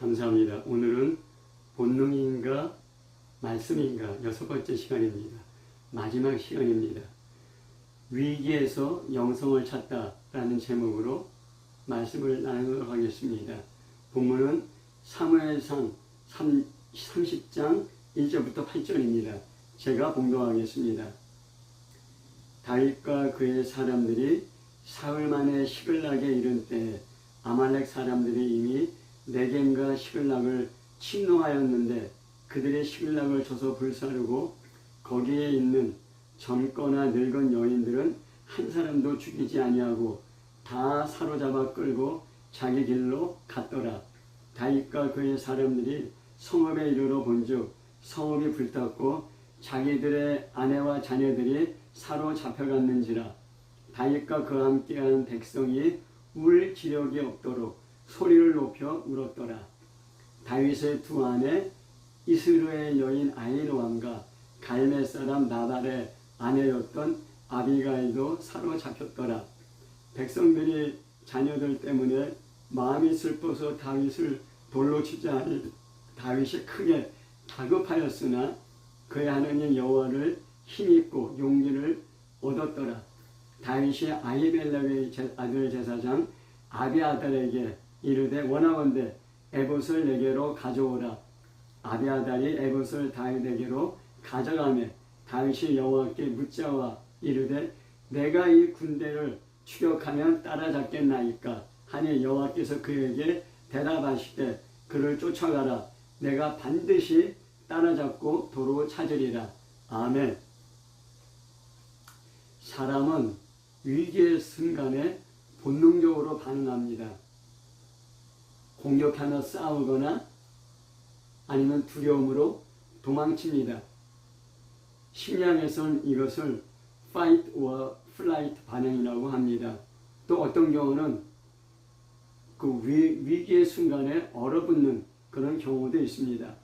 감사합니다. 오늘은 본능인가 말씀인가 6번째 시간입니다. 마지막 시간입니다. 위기에서 영성을 찾다라는 제목으로 말씀을 나누도록 하겠습니다. 본문은 사무엘상 30장 1절부터 8절입니다. 제가 봉독하겠습니다. 다윗과 그의 사람들이 사흘 만에 시글락에 이른 때에 아말렉 사람들이 이미 네겜과 시글락을 침노하였는데 그들의 시글락을 쳐서 불사르고 거기에 있는 젊거나 늙은 여인들은 한 사람도 죽이지 아니하고 다 사로잡아 끌고 자기 길로 갔더라. 다윗과 그의 사람들이 성읍에 이르러 본즉 성읍이 불탔고 자기들의 아내와 자녀들이 사로잡혀갔는지라. 다윗과 그와 함께한 백성이 울 지력이 없도록 소리를 높여 울었더라. 다윗의 두 아내 이스루의 여인 아히노암과 갈멜 사람 나발의 아내였던 아비가일도 사로잡혔더라. 백성들이 자녀들 때문에 마음이 슬퍼서 다윗을 돌로 치자 하니 다윗이 크게 다급하였으나 그의 하나님 여호와를 힘입고 용기를 얻었더라. 다윗이 아히멜렉의 아들 제사장 아비아달에게 이르되 원하건대 에봇을 내게로 가져오라. 아비아달이 에봇을 다윗에게로 가져가매 다윗이 여호와께 묻자와 이르되 내가 이 군대를 추격하면 따라잡겠나이까 하니 여호와께서 그에게 대답하시되 그를 쫓아가라. 내가 반드시 따라잡고 도로 찾으리라. 아멘. 사람은 위기의 순간에 본능적으로 반응합니다. 공격하며 싸우거나 아니면 두려움으로 도망칩니다. 심리학에서는 이것을 fight or flight 반응이라고 합니다. 또 어떤 경우는 그 위기의 순간에 얼어붙는 그런 경우도 있습니다.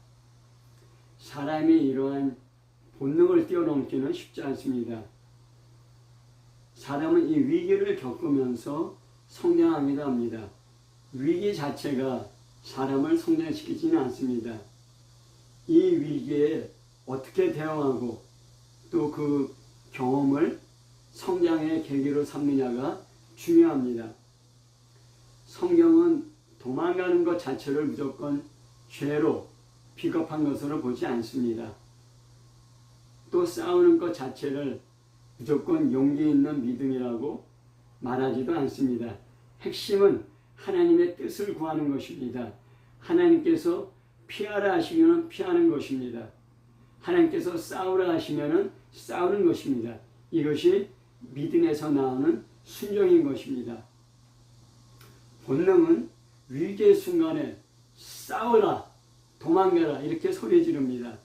사람이 이러한 본능을 뛰어넘기는 쉽지 않습니다. 사람은 이 위기를 겪으면서 성장하기도 합니다. 위기 자체가 사람을 성장시키지는 않습니다. 이 위기에 어떻게 대응하고 또 그 경험을 성장의 계기로 삼느냐가 중요합니다. 성경은 도망가는 것 자체를 무조건 죄로 비겁한 것으로 보지 않습니다. 또 싸우는 것 자체를 무조건 용기 있는 믿음이라고 말하지도 않습니다. 핵심은 하나님의 뜻을 구하는 것입니다. 하나님께서 피하라 하시면 피하는 것입니다. 하나님께서 싸우라 하시면 싸우는 것입니다. 이것이 믿음에서 나오는 순종인 것입니다. 본능은 위기의 순간에 싸우라, 도망가라 이렇게 소리 지릅니다.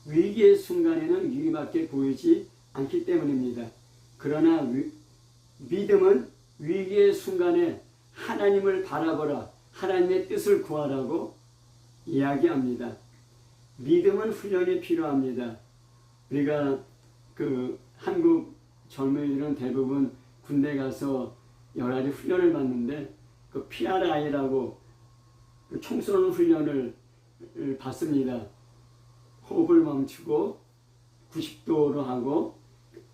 위기의 순간에는 위기밖에 보이지 않기 때문입니다. 그러나 믿음은 위기의 순간에 하나님을 바라보라, 하나님의 뜻을 구하라고 이야기합니다. 믿음은 훈련이 필요합니다. 우리가 한국 젊은이들은 대부분 군대 가서 여러 가지 훈련을 받는데 그 PRI라고 총 쏘는 훈련을 받습니다. 호흡을 멈추고 90도로 하고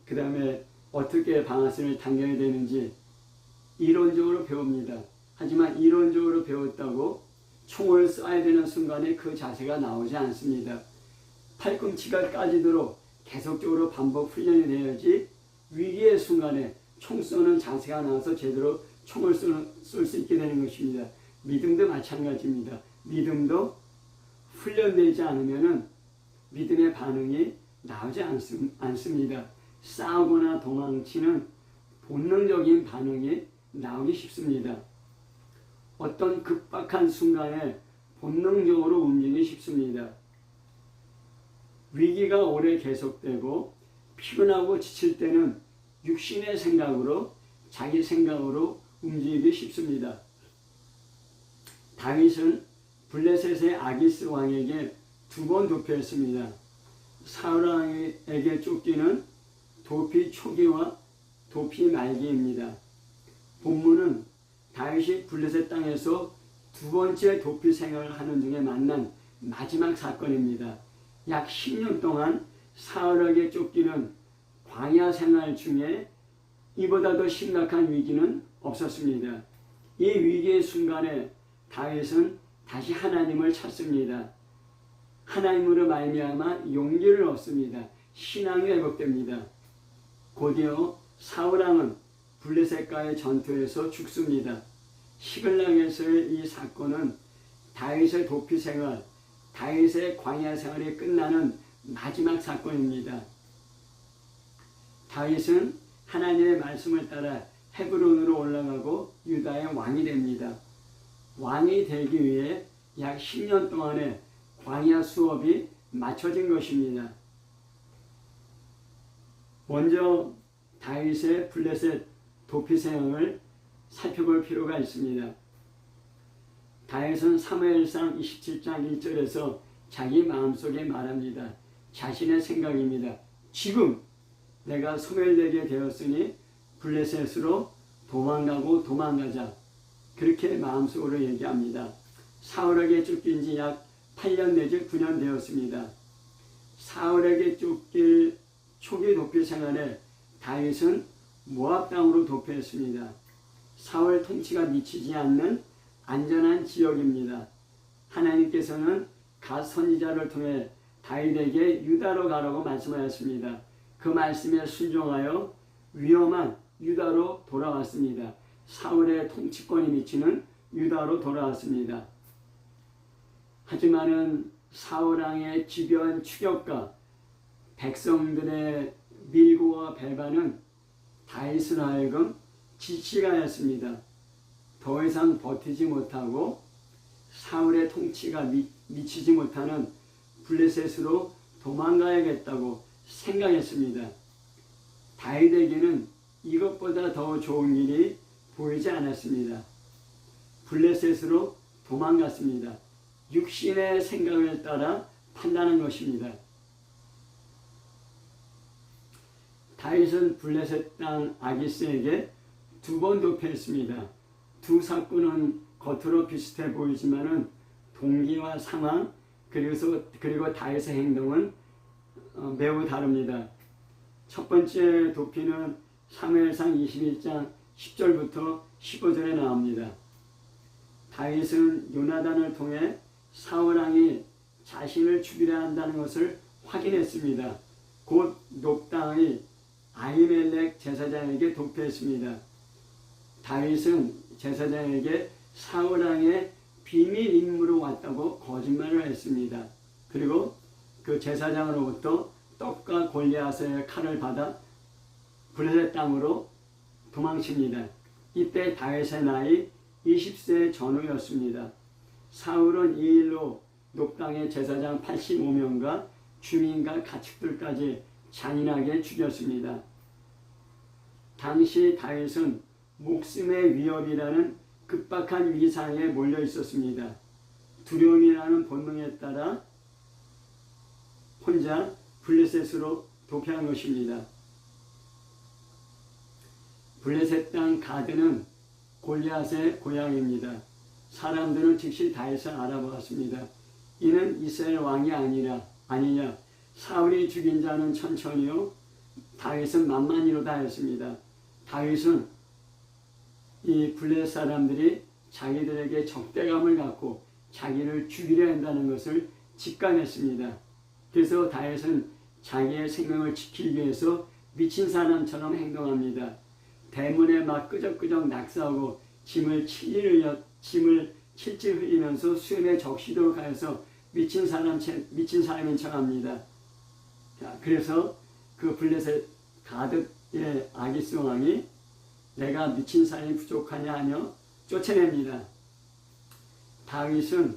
그 다음에 어떻게 방아쇠를 당겨야 되는지 이론적으로 배웁니다. 하지만 이론적으로 배웠다고 총을 쏴야 되는 순간에 그 자세가 나오지 않습니다. 팔꿈치가 까지도록 계속적으로 반복 훈련이 돼야지 위기의 순간에 총 쏘는 자세가 나와서 제대로 총을 쏠 수 있게 되는 것입니다. 믿음도 마찬가지입니다. 믿음도 훈련되지 않으면 믿음의 반응이 나오지 않습니다. 싸우거나 도망치는 본능적인 반응이 나오기 쉽습니다. 어떤 급박한 순간에 본능적으로 움직이기 쉽습니다. 위기가 오래 계속되고 피곤하고 지칠 때는 육신의 생각으로 자기 생각으로 움직이기 쉽습니다. 다윗은 블레셋의 아기스 왕에게 2번 도피했습니다. 사울 왕에게 쫓기는 도피 초기와 도피 말기입니다. 본문은 다윗이 블레셋 땅에서 두 번째 도피 생활을 하는 중에 만난 마지막 사건입니다. 약 10년 동안 사울에게 쫓기는 광야 생활 중에 이보다 더 심각한 위기는 없었습니다. 이 위기의 순간에 다윗은 다시 하나님을 찾습니다. 하나님으로 말미암아 용기를 얻습니다. 신앙이 회복됩니다. 곧이어 사울왕은 블레셋과의 전투에서 죽습니다. 시글락에서의 이 사건은 다윗의 도피 생활, 다윗의 광야 생활이 끝나는 마지막 사건입니다. 다윗은 하나님의 말씀을 따라 헤브론으로 올라가고 유다의 왕이 됩니다. 왕이 되기 위해 약 10년 동안의 광야 수업이 마쳐진 것입니다. 먼저 다윗의 블레셋 도피 생활을 살펴볼 필요가 있습니다. 다윗은 사무엘상 27장 1절에서 자기 마음속에 말합니다. 자신의 생각입니다. 지금 내가 소멸되게 되었으니 블레셋으로 도망가자. 그렇게 마음속으로 얘기합니다. 사울에게 쫓긴 지 약 8년 내지 9년 되었습니다. 사울에게 쫓길 초기 도피 생활에 다윗은 모압 땅으로 도피했습니다. 사울 통치가 미치지 않는 안전한 지역입니다. 하나님께서는 갓 선지자를 통해 다윗에게 유다로 가라고 말씀하였습니다. 그 말씀에 순종하여 위험한 유다로 돌아왔습니다. 사울의 통치권이 미치는 유다로 돌아왔습니다. 하지만은 사울왕의 집요한 추격과 백성들의 밀고와 배반은 다윗을 하여금 지치게 하였습니다. 더 이상 버티지 못하고 사울의 통치가 미치지 못하는 블레셋으로 도망가야겠다고 생각했습니다. 다윗에게는 이것보다 더 좋은 일이 보이지 않았습니다. 블레셋으로 도망갔습니다. 육신의 생각을 따라 판단한 것입니다. 다윗은 블레셋 땅 아기스에게 2번 도피했습니다. 두 사건은 겉으로 비슷해 보이지만은 동기와 상황 그리고 다윗의 행동은 매우 다릅니다. 첫 번째 도피는 사무엘상 21장 10절부터 15절에 나옵니다. 다윗은 요나단을 통해 사울왕이 자신을 죽이려 한다는 것을 확인했습니다. 곧 녹당의 아히멜렉 제사장에게 도피했습니다. 다윗은 제사장에게 사울왕의 비밀 임무로 왔다고 거짓말을 했습니다. 그리고 그 제사장으로부터 떡과 골리앗의 칼을 받아 블레셋 땅으로 도망칩니다. 이때 다윗의 나이 20세 전후였습니다. 사울은 이 일로 녹당의 제사장 85명과 주민과 가축들까지 잔인하게 죽였습니다. 당시 다윗은 목숨의 위협이라는 급박한 위기상에 몰려 있었습니다. 두려움이라는 본능에 따라 혼자 블레셋으로 도피한 것입니다. 블레셋 땅 가드는 골리앗의 고향입니다. 사람들은 즉시 다윗을 알아보았습니다. 이는 이스라엘 왕이 아니냐. 사울이 죽인 자는 천천히요, 다윗은 만만히로다 했습니다. 다윗은 이 블레셋 사람들이 자기들에게 적대감을 갖고 자기를 죽이려 한다는 것을 직감했습니다. 그래서 다윗은 자기의 생명을 지키기 위해서 미친 사람처럼 행동합니다. 대문에 막 끄적끄적 낙서하고 짐을 칠칠 흘리면서 수염에 적시도록 하여서 미친 사람인 척합니다. 자, 그래서 그 블레셋 가드의 아기스 왕이 내가 미친 사람이 부족하냐 하며 쫓아냅니다. 다윗은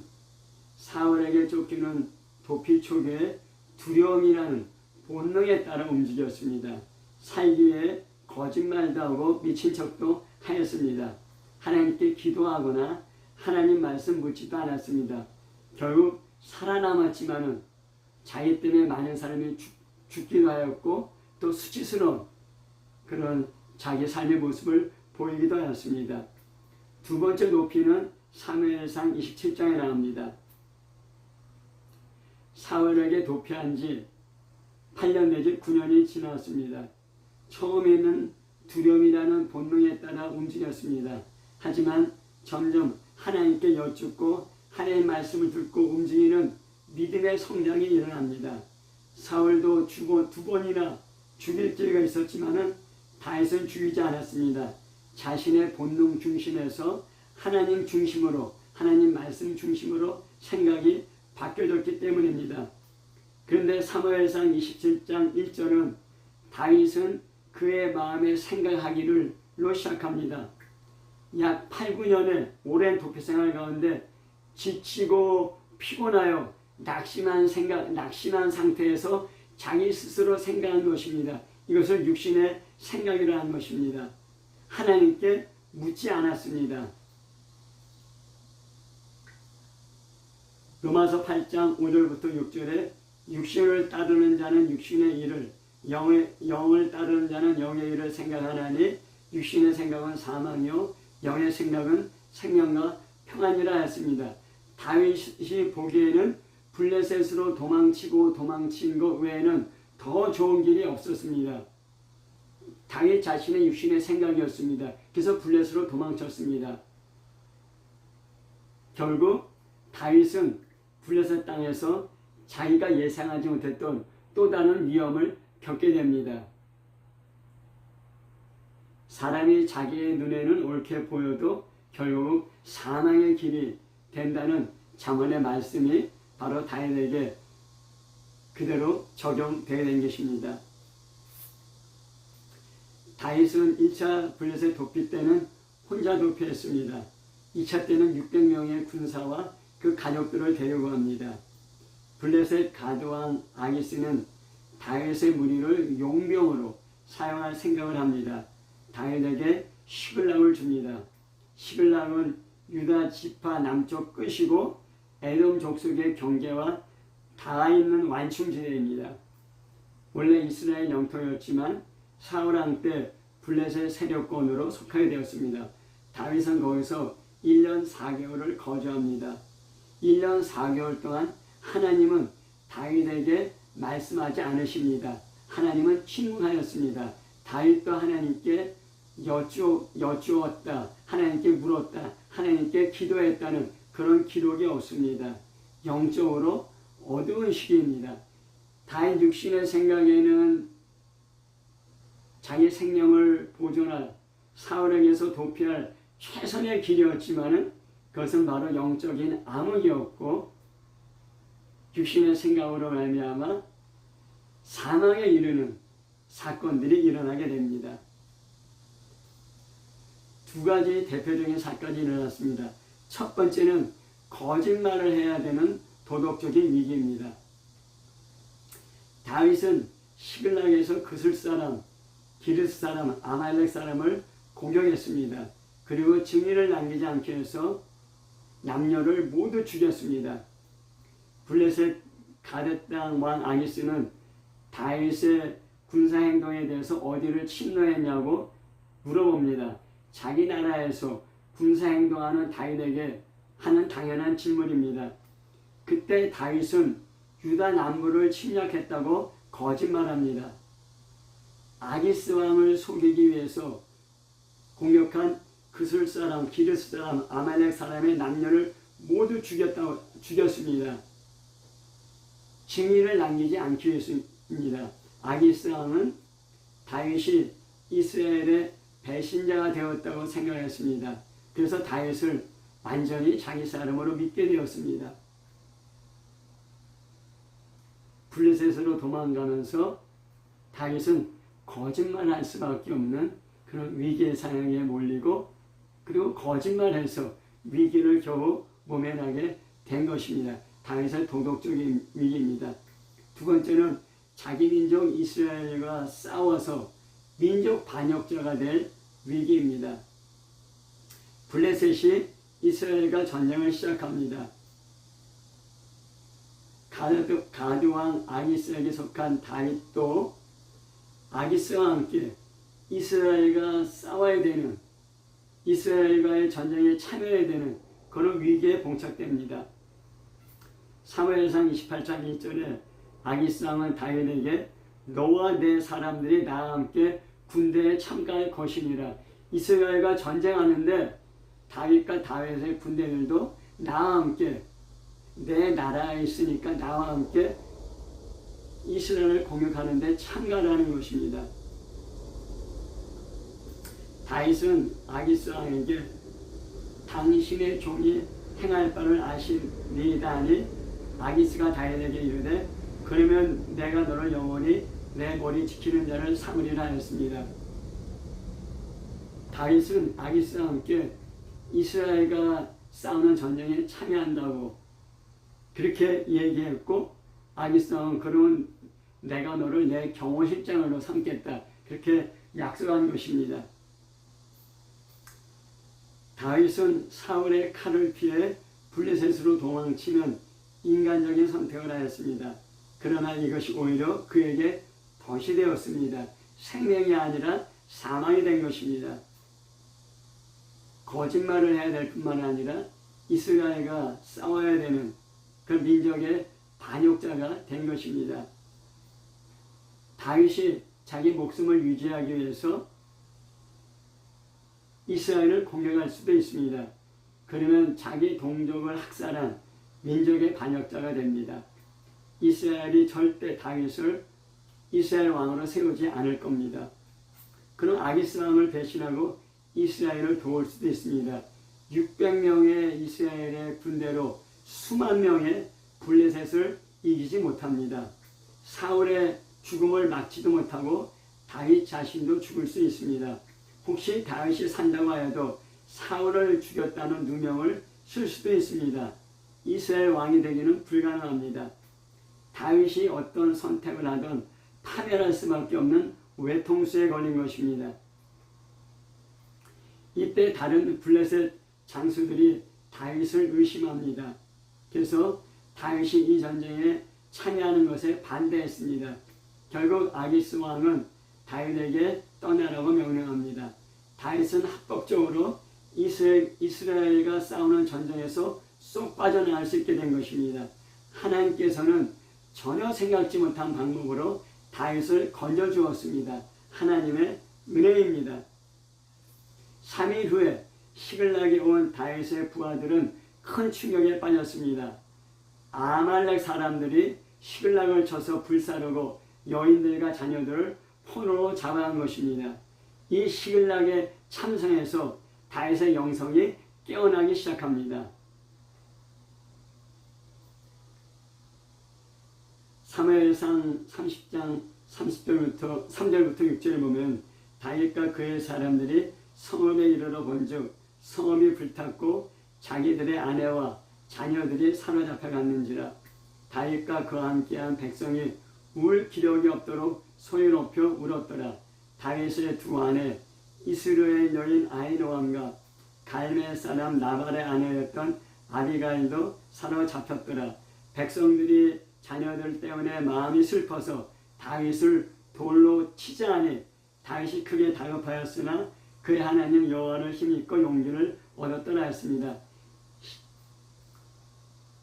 사울에게 쫓기는 도피 초기에 두려움이라는 본능에 따라 움직였습니다. 살기 위해 거짓말도 하고 미친 척도 하였습니다. 하나님께 기도하거나 하나님 말씀 묻지도 않았습니다. 결국 살아남았지만은 자기 때문에 많은 사람이 죽기도 하였고 또 수치스러운 그런 자기 삶의 모습을 보이기도 하였습니다. 두 번째 도피는 사무엘상 27장에 나옵니다. 사울에게 도피한 지 8년 내지 9년이 지났습니다. 처음에는 두려움이라는 본능에 따라 움직였습니다. 하지만 점점 하나님께 여쭙고 하나님의 말씀을 듣고 움직이는 믿음의 성장이 일어납니다. 사울도 두 번이나 죽일 기회가 있었지만은 다윗은 죽이지 않았습니다. 자신의 본능 중심에서 하나님 중심으로, 하나님 말씀 중심으로 생각이 바뀌어졌기 때문입니다. 그런데 사무엘상 27장 1절은 다윗은 그의 마음에 생각하기를로 시작합니다. 약 8, 9년의 오랜 도피 생활 가운데 지치고 피곤하여 낙심한 상태에서 자기 스스로 생각한 것입니다. 이것을 육신의 생각이라 하는 것입니다. 하나님께 묻지 않았습니다. 로마서 8장 5절부터 6절에 육신을 따르는 자는 육신의 일을, 영을 따르는 자는 영의 일을 생각하나니 육신의 생각은 사망이요 영의 생각은 생명과 평안이라 했습니다. 다윗이 보기에는 블레셋으로 도망친 것 외에는 더 좋은 길이 없었습니다. 다윗 자신의 육신의 생각이었습니다. 그래서 블레셋으로 도망쳤습니다. 결국 다윗은 블레셋 땅에서 자기가 예상하지 못했던 또 다른 위험을 겪게 됩니다. 사람이 자기의 눈에는 옳게 보여도 결국 사망의 길이 된다는 잠언의 말씀이 바로 다윗에게 그대로 적용되게 된 것입니다. 다윗은 1차 블레셋 도피 때는 혼자 도피했습니다. 2차 때는 600명의 군사와 그 가족들을 데리고 갑니다. 블레셋 가드왕 아기스는 다윗의 무리를 용병으로 사용할 생각을 합니다. 다윗에게 시글락을 줍니다. 시글락은 유다 지파 남쪽 끝이고 에돔 족속의 경계와 닿아 있는 완충지대입니다. 원래 이스라엘 영토였지만 사울 왕 때 블레셋 세력권으로 속하게 되었습니다. 다윗은 거기서 1년 4개월을 거주합니다. 1년 4개월 동안 하나님은 다윗에게 말씀하지 않으십니다. 하나님은 침묵하였습니다. 다윗도 하나님께 여쭈었다. 하나님께 물었다. 하나님께 기도했다는 그런 기록이 없습니다. 영적으로 어두운 시기입니다. 다윗 육신의 생각에는 자기 생명을 보존할, 사울에게서 도피할 최선의 길이었지만은 그것은 바로 영적인 암흑이었고 육신의 생각으로 말미암아 사망에 이르는 사건들이 일어나게 됩니다. 두 가지 대표적인 사건이 일어났습니다. 첫 번째는 거짓말을 해야 되는 도덕적인 위기입니다. 다윗은 시글락에서 그슬 사람, 기르스 사람, 아말렉 사람을 공격했습니다. 그리고 증인을 남기지 않게 해서 남녀를 모두 죽였습니다. 블레셋 가드 땅 왕 아기스는 다윗의 군사행동에 대해서 어디를 침노했냐고 물어봅니다. 자기 나라에서 군사행동하는 다윗에게 하는 당연한 질문입니다. 그때 다윗은 유다 남부를 침략했다고 거짓말합니다. 아기스 왕을 속이기 위해서 공격한 그슬 사람, 기르스 사람, 아말렉 사람의 남녀를 모두 죽였습니다. 증인을 남기지 않기 위해서입니다. 아기스 왕은 다윗이 이스라엘의 배신자가 되었다고 생각했습니다. 그래서 다윗을 완전히 자기 사람으로 믿게 되었습니다. 블레셋으로 도망가면서 다윗은 거짓말할 수밖에 없는 그런 위기의 상황에 몰리고 그리고 거짓말해서 위기를 겨우 모면하게 된 것입니다. 다윗의 도덕적인 위기입니다. 두 번째는 자기 민족 이스라엘과 싸워서 민족 반역자가 될 위기입니다. 블레셋이 이스라엘과 전쟁을 시작합니다. 가드왕 아기스에게 속한 다윗도 아기스와 함께 이스라엘과 싸워야 되는, 이스라엘과의 전쟁에 참여해야 되는 그런 위기에 봉착됩니다. 사무엘상 28장 1절에 아기스 왕은 다윗에게 너와 내 사람들이 나와 함께 군대에 참가할 것이니라. 이스라엘과 전쟁하는데 다윗과 다윗의 군대들도 나와 함께 내 나라에 있으니까 나와 함께 이스라엘을 공격하는데 참가하는 것입니다. 다윗은 아기스 왕에게 당신의 종이 행할 바를 아시니이다 하니 아기스가 다윗에게 이르되 그러면 내가 너를 영원히 내 머리 지키는 자를 삼으리라 하였습니다. 다윗은 아기스와 함께 이스라엘과 싸우는 전쟁에 참여한다고 그렇게 얘기했고 아기스 왕은 그러면 내가 너를 내 경호실장으로 삼겠다 그렇게 약속한 것입니다. 다윗은 사울의 칼을 피해 블레셋으로 도망치는 인간적인 선택을 하였습니다. 그러나 이것이 오히려 그에게 덫이 되었습니다. 생명이 아니라 사망이 된 것입니다. 거짓말을 해야 될 뿐만 아니라 이스라엘과 싸워야 되는 그 민족의 반역자가 된 것입니다. 다윗이 자기 목숨을 유지하기 위해서 이스라엘을 공격할 수도 있습니다. 그러면 자기 동족을 학살한 민족의 반역자가 됩니다. 이스라엘이 절대 다윗을 이스라엘 왕으로 세우지 않을 겁니다. 그럼 아기스 왕을 배신하고 이스라엘을 도울 수도 있습니다. 600명의 이스라엘의 군대로 수만 명의 블레셋을 이기지 못합니다. 사울의 죽음을 막지도 못하고 다윗 자신도 죽을 수 있습니다. 혹시 다윗이 산다고 하여도 사울을 죽였다는 누명을 쓸 수도 있습니다. 이스라엘 왕이 되기는 불가능합니다. 다윗이 어떤 선택을 하든 파멸할 수밖에 없는 외통수에 걸린 것입니다. 이때 다른 블레셋 장수들이 다윗을 의심합니다. 그래서 다윗이 이 전쟁에 참여하는 것에 반대했습니다. 결국 아기스 왕은 다윗에게 떠나라고 명령합니다. 다윗은 합법적으로 이스라엘과 싸우는 전쟁에서 쏙 빠져나갈 수 있게 된 것입니다. 하나님께서는 전혀 생각지 못한 방법으로 다윗을 건져주었습니다. 하나님의 은혜입니다. 3일 후에 시글락에 온 다윗의 부하들은 큰 충격에 빠졌습니다. 아말렉 사람들이 시글락을 쳐서 불사르고 여인들과 자녀들을 포로로 잡아간 것입니다. 이 시글락에 참성해서 다윗의 영성이 깨어나기 시작합니다. 사무엘상 30장 30절부터 3절부터 6절을 보면 다윗과 그의 사람들이 성읍에 이르러 본즉 성읍이 불탔고 자기들의 아내와 자녀들이 사로잡혀갔는지라. 다윗과 그와 함께한 백성이 울 기력이 없도록 소리 높여 울었더라. 다윗의 두 아내 이스라엘 여인 아히노함과 갈멜 사람 나발의 아내였던 아비가일도 사로잡혔더라. 백성들이 자녀들 때문에 마음이 슬퍼서 다윗을 돌로 치자 하니 다윗이 크게 다급하였으나 그의 하나님 여호와를 힘입고 용기를 얻었더라 했습니다.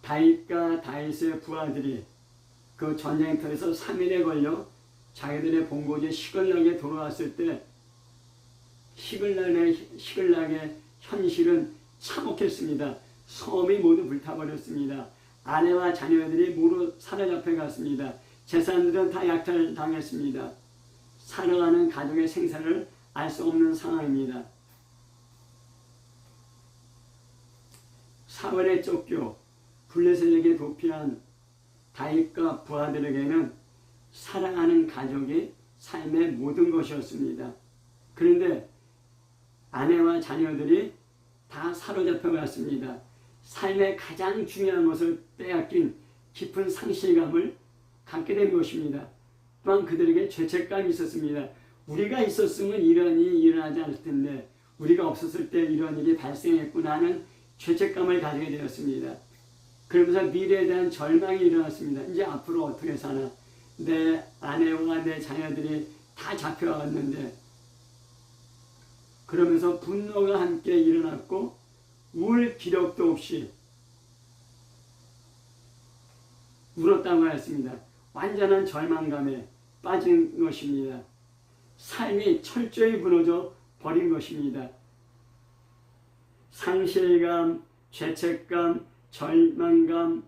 다윗과 다윗의 부하들이 그 전쟁터에서 3일에 걸려 자기들의 본고지 시글락에 돌아왔을 때 시글락의 현실은 참혹했습니다. 섬이 모두 불타버렸습니다. 아내와 자녀들이 모두 사로잡혀 갔습니다. 재산들은 다 약탈당했습니다. 살아가는 가족의 생사를 알 수 없는 상황입니다. 사울에 쫓겨 블레셋에게 도피한 다윗과 부하들에게는 사랑하는 가족이 삶의 모든 것이었습니다. 그런데 아내와 자녀들이 다 사로잡혀 갔습니다. 삶의 가장 중요한 것을 빼앗긴 깊은 상실감을 갖게 된 것입니다. 또한 그들에게 죄책감이 있었습니다. 우리가 있었으면 이런 일이 일어나지 않을 텐데 우리가 없었을 때 이런 일이 발생했구나 하는 죄책감을 가지게 되었습니다. 그러면서 미래에 대한 절망이 일어났습니다. 이제 앞으로 어떻게 사나. 내 아내와 내 자녀들이 다 잡혀왔는데 그러면서 분노가 함께 일어났고 울 기력도 없이 울었다고 하였습니다. 완전한 절망감에 빠진 것입니다. 삶이 철저히 무너져 버린 것입니다. 상실감, 죄책감, 절망감,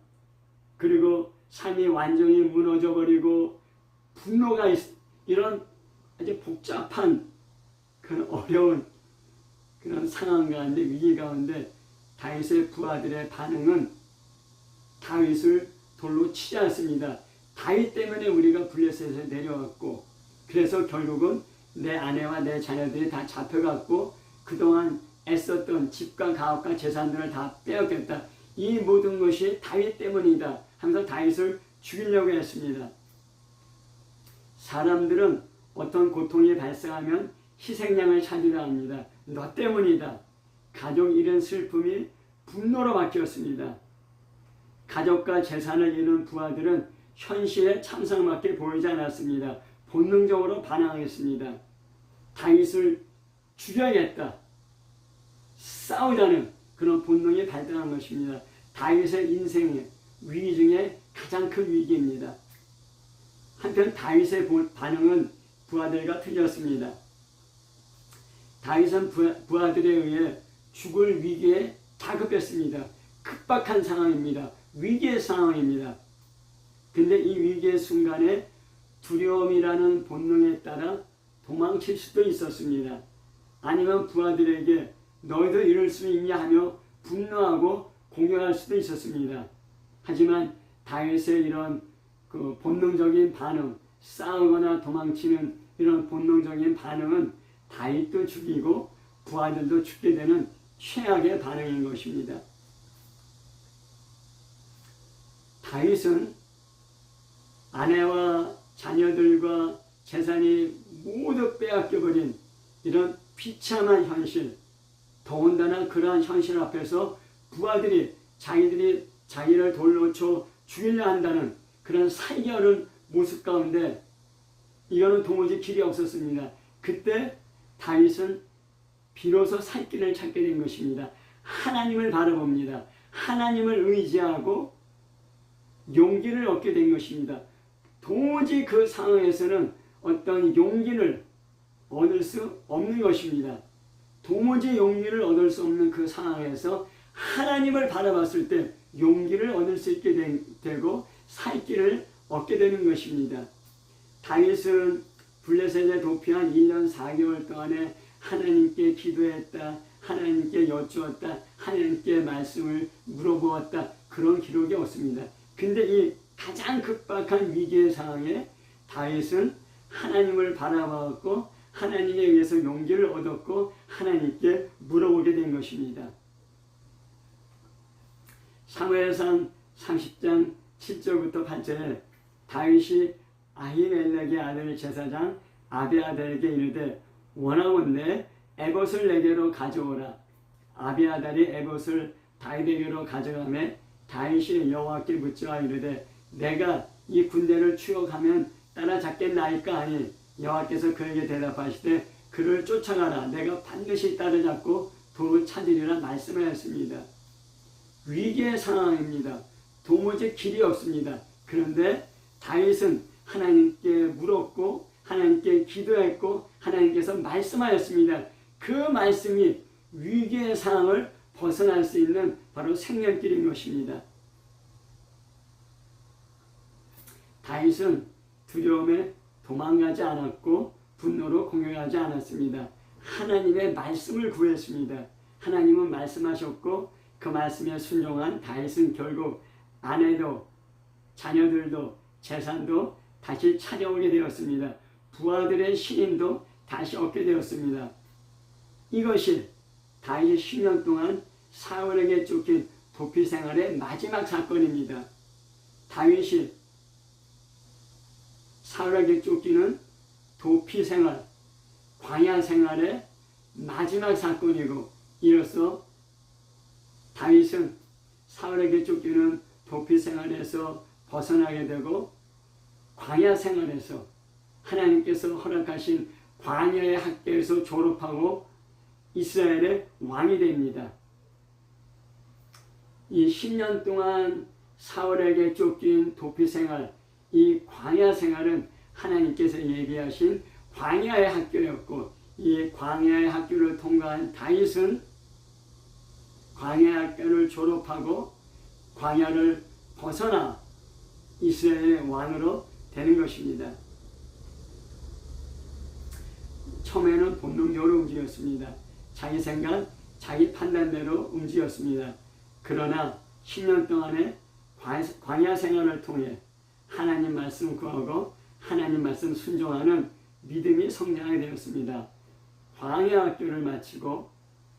그리고 삶이 완전히 무너져 버리고 분노가 이런 아주 복잡한 그런 어려운 그런 상황 가운데, 위기 가운데 다윗의 부하들의 반응은 다윗을 돌로 치지 않습니다. 다윗 때문에 우리가 블레셋에 내려왔고, 그래서 결국은 내 아내와 내 자녀들이 다 잡혀갔고 그동안 애썼던 집과 가옥과 재산들을 다 빼앗겼다. 이 모든 것이 다윗 때문이다 하면서 다윗을 죽이려고 했습니다. 사람들은 어떤 고통이 발생하면 희생양을 찾으려 합니다. 너 때문이다. 가족 잃은 슬픔이 분노로 바뀌었습니다. 가족과 재산을 잃은 부하들은 현실의 참상밖에 보이지 않았습니다. 본능적으로 반항했습니다. 다윗을 죽여야겠다. 싸우자는 그런 본능이 발달한 것입니다. 다윗의 인생의 위기 중에 가장 큰 위기입니다. 한편 다윗의 반응은 부하들과 틀렸습니다. 다윗은 부하들에 의해 죽을 위기에 다급했습니다. 급박한 상황입니다. 위기의 상황입니다. 근데 이 위기의 순간에 두려움이라는 본능에 따라 도망칠 수도 있었습니다. 아니면 부하들에게 너희도 이럴 수 있냐 하며 분노하고 공격할 수도 있었습니다. 하지만 다윗의 이런 그 본능적인 반응, 싸우거나 도망치는 이런 본능적인 반응은 다윗도 죽이고 부하들도 죽게 되는 최악의 반응인 것입니다. 다윗은 아내와 자녀들과 재산이 모두 빼앗겨버린 이런 비참한 현실, 더군다나 그러한 현실 앞에서 부하들이 자기를 돌로 쳐 죽이려 한다는 그런 살겨는 모습 가운데 이거는 도무지 길이 없었습니다. 그때 다윗은 비로소 살 길을 찾게 된 것입니다. 하나님을 바라봅니다. 하나님을 의지하고 용기를 얻게 된 것입니다. 도무지 그 상황에서는 어떤 용기를 얻을 수 없는 것입니다. 도무지 용기를 얻을 수 없는 그 상황에서 하나님을 바라봤을 때 용기를 얻을 수 있게 되고 살 길을 얻게 되는 것입니다. 다윗은 블레셋에 도피한 1년 4개월 동안에 하나님께 기도했다, 하나님께 여쭈었다, 하나님께 말씀을 물어보았다, 그런 기록이 없습니다. 근데 이 가장 급박한 위기의 상황에 다윗은 하나님을 바라봤고 하나님에 의해서 용기를 얻었고 하나님께 물어보게 된 것입니다. 사무엘상 30장 7절부터 8절에 다윗이 아히멜렉의 아들 제사장 아비아달에게 이르되 원하건대 에봇을 내게로 가져오라. 아비아달이 에봇을 다윗에게로 가져가매 다윗이 여호와께 묻자 이르되 내가 이 군대를 추격하면 따라잡겠나이까 하니 여호와께서 그에게 대답하시되 그를 쫓아가라. 내가 반드시 따라잡고 도를 찾으리라 말씀하였습니다. 위기의 상황입니다. 도무지 길이 없습니다. 그런데 다윗은 하나님께 물었고 하나님께 기도했고 하나님께서 말씀하였습니다. 그 말씀이 위기의 상황을 벗어날 수 있는 바로 생명길인 것입니다. 다윗은 두려움에 도망가지 않았고 분노로 공격하지 않았습니다. 하나님의 말씀을 구했습니다. 하나님은 말씀하셨고 그 말씀에 순종한 다윗은 결국 아내도 자녀들도 재산도 다시 찾아오게 되었습니다. 부하들의 신임도 다시 얻게 되었습니다. 이것이 다윗이 10년 동안 사울에게 쫓긴 도피 생활의 마지막 사건입니다. 다윗이 사울에게 쫓기는 도피 생활, 광야 생활의 마지막 사건이고 이로써 다윗은 사울에게 쫓기는 도피 생활에서 벗어나게 되고 광야 생활에서 하나님께서 허락하신 광야의 학교에서 졸업하고 이스라엘의 왕이 됩니다. 이 10년 동안 사울에게 쫓긴 도피 생활, 이 광야 생활은 하나님께서 예비하신 광야의 학교였고, 이 광야의 학교를 통과한 다윗은 광야의 학교를 졸업하고 광야를 벗어나 이스라엘의 왕으로 되는 것입니다. 처음에는 본능적으로 움직였습니다. 자기 생각, 자기 판단대로 움직였습니다. 그러나 10년 동안의 광야 생활을 통해 하나님 말씀 구하고 하나님 말씀 순종하는 믿음이 성장하게 되었습니다. 광야 학교를 마치고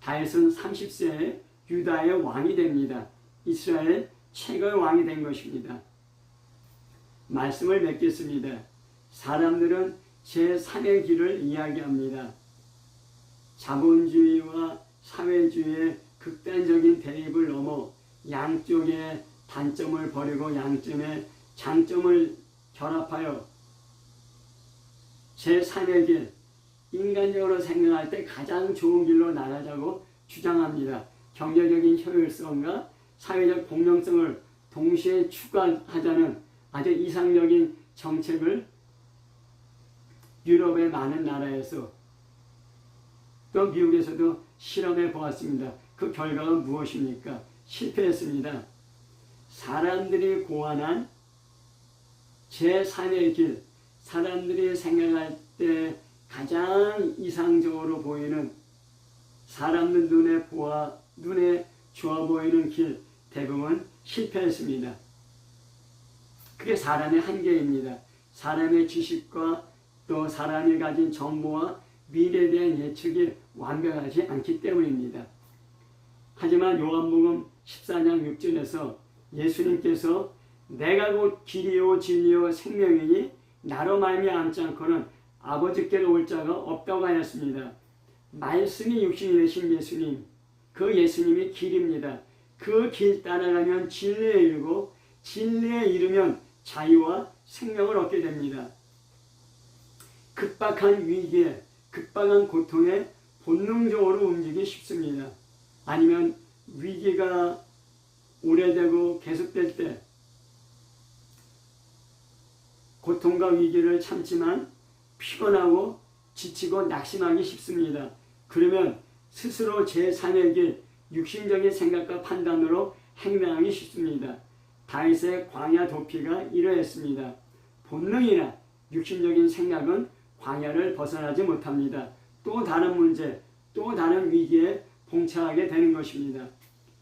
다윗은 30세에 유다의 왕이 됩니다. 이스라엘 최고의 왕이 된 것입니다. 말씀을 맺겠습니다. 사람들은 제3의 길을 이야기합니다. 자본주의와 사회주의의 극단적인 대립을 넘어 양쪽의 단점을 버리고 양점의 장점을 결합하여 제3의 길, 인간적으로 생각할 때 가장 좋은 길로 나가자고 주장합니다. 경제적인 효율성과 사회적 공정성을 동시에 추구하자는 아주 이상적인 정책을 유럽의 많은 나라에서 또 미국에서도 실험해 보았습니다. 그 결과가 무엇입니까? 실패했습니다. 사람들이 고안한 제3의 길, 사람들이 생각할 때 가장 이상적으로 보이는, 사람들 눈에 좋아 보이는 길, 대부분 실패했습니다. 그게 사람의 한계입니다. 사람의 지식과 또 사람이 가진 정보와 미래에 대한 예측이 완벽하지 않기 때문입니다. 하지만 요한복음 14장 6절에서 예수님께서 내가 곧 길이요 진리요 생명이니 나로 말미암지 않고는 아버지께로 올 자가 없다고 하였습니다. 말씀이 육신이 되신 예수님, 그 예수님이 길입니다. 그 길 따라가면 진리에 이르고 진리에 이르면 자유와 생명을 얻게 됩니다. 급박한 위기에, 급박한 고통에 본능적으로 움직이기 쉽습니다. 아니면 위기가 오래되고 계속될 때 고통과 위기를 참지만 피곤하고 지치고 낙심하기 쉽습니다. 그러면 스스로 제3의 길, 육신적인 생각과 판단으로 행동하기 쉽습니다. 다윗의 광야 도피가 이러했습니다. 본능이나 육신적인 생각은 광야를 벗어나지 못합니다. 또 다른 문제, 또 다른 위기에 봉착하게 되는 것입니다.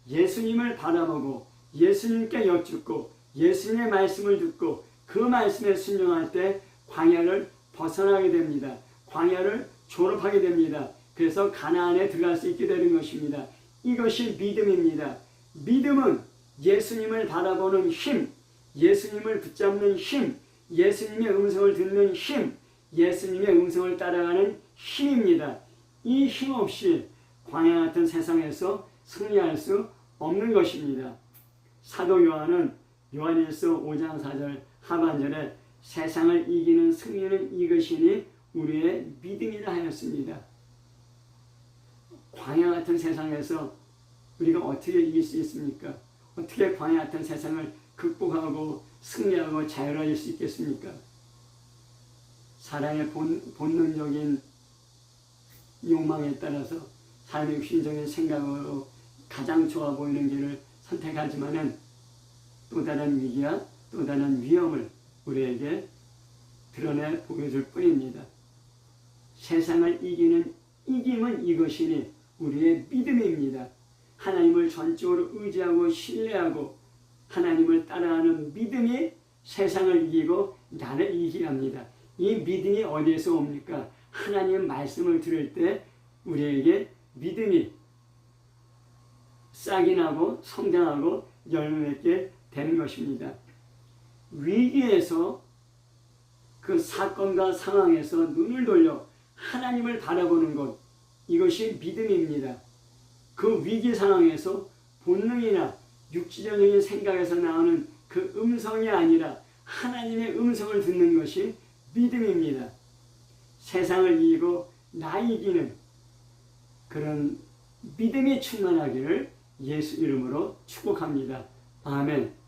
예수님을 바라보고 예수님께 여쭙고 예수님의 말씀을 듣고 그 말씀에 순종할 때 광야를 벗어나게 됩니다. 광야를 졸업하게 됩니다. 그래서 가나안에 들어갈 수 있게 되는 것입니다. 이것이 믿음입니다. 믿음은 예수님을 바라보는 힘, 예수님을 붙잡는 힘, 예수님의 음성을 듣는 힘, 예수님의 음성을 따라가는 힘입니다. 이 힘 없이 광야 같은 세상에서 승리할 수 없는 것입니다. 사도 요한은 요한일서 5장 4절 하반절에 세상을 이기는 승리는 이것이니 우리의 믿음이라 하였습니다. 광야 같은 세상에서 우리가 어떻게 이길 수 있습니까? 어떻게 광야 같은 세상을 극복하고 승리하고 자유로워질 수 있겠습니까? 사람의 본능적인 욕망에 따라서 사람의 육신적인 생각으로 가장 좋아 보이는 길을 선택하지만은 또 다른 위기와 또 다른 위험을 우리에게 드러내 보여줄 뿐입니다. 세상을 이기는 이김은 이것이니 우리의 믿음입니다. 하나님을 전적으로 의지하고 신뢰하고 하나님을 따라가는 믿음이 세상을 이기고 나를 이기게 합니다. 이 믿음이 어디에서 옵니까? 하나님의 말씀을 들을 때 우리에게 믿음이 싹이 나고 성장하고 열매 맺게 되는 것입니다. 위기에서 그 사건과 상황에서 눈을 돌려 하나님을 바라보는 것, 이것이 믿음입니다. 그 위기 상황에서 본능이나 육지적인 생각에서 나오는 그 음성이 아니라 하나님의 음성을 듣는 것이 믿음입니다. 세상을 이기고 나 이기는 그런 믿음이 충만하기를 예수 이름으로 축복합니다. 아멘.